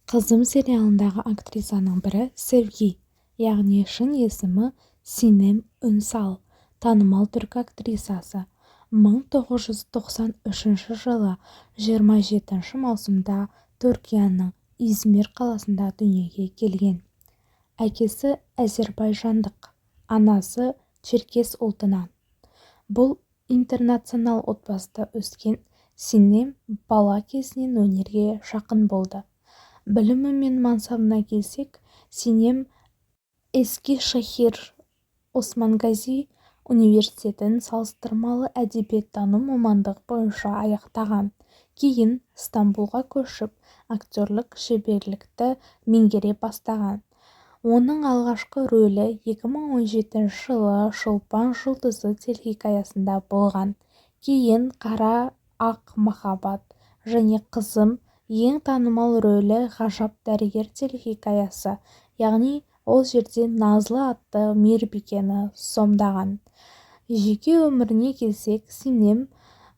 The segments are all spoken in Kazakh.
Қызым сериалындағы актрисаның бірі Sevgi, яғни шын есімі Sinem Ünsal, танымал түрік актрисасы. 1993 жылы 27 маусымда Түркияның Измир қаласында дүниеге келген. Әкесі әзербайжандық, анасы черкес ұлтынан. Бұл интернационал отбасыда өскен Sinem бала кезінен өнерге жақын болды. Білімі мен мансабына келсек, Sinem Eskişehir Osmangazi университетін салыстырмалы әдебиеттану мамандығы бойынша аяқтаған. Кейін Стамбулға көшіп, актерлік шеберлікті меңгере бастаған. Оның алғашқы рөлі 2017 жылы Шолпан жұлдызы телехикаясында болған. Кейін Қара ақ махаббат және Қызым ең танымал рөлі Ғажап дәрігер телехикаясы, яғни ол жерде Назлы атты мейірбикені сомдаған. Жеке өміріне келсек, Sinem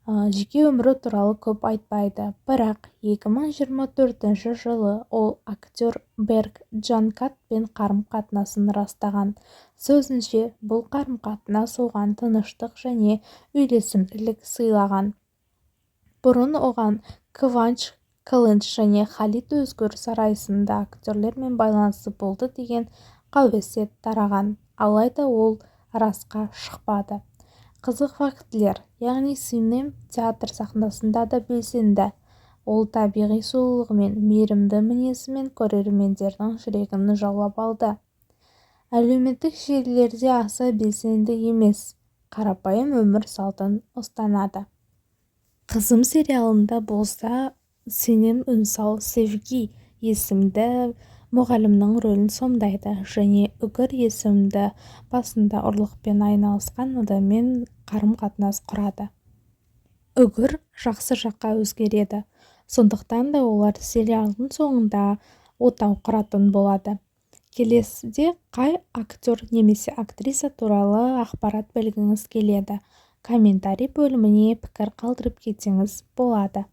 жеке өмірі туралы көп айтпайды, бірақ 2024 жылы ол актер Берк Джанкатпен қарым-қатынасын растаған. Сөзінше, бұл қарым-қатынас оған тыныштық және үйлесімділік сыйлаған. Бұрын оған Кыванч Кылынч және Халид Өзгөр Сарай сынды актерлермен байланысы болды деген қауесет тараған, алайда ол расқа шықпады. Қызық фактілер, яғни Sinem театр сахнасында да белсенді. Ол табиғи сұлулығымен, мейірімді мінезімен көрермендердің жүрегін жаулап алды. Әлеуметтік желілерде аса белсенді емес, қарапайым өмір салтын ұстанады. Қызым сериалында болса, Sinem Ünsal Sevgi есімді мұғалімнің рөлін сомдайды және Үгір есімді басында ұрлықпен айналысқан адаммен қарым-қатынас құрады. Үгір жақсы жаққа өзгереді, сондықтан да олар сериалдың соңында отау құратын болады. Келесіде қай актер немесе актриса туралы ақпарат білгіңіз келеді? Комментарий бөліміне пікір қалдырып кетсеңіз болады.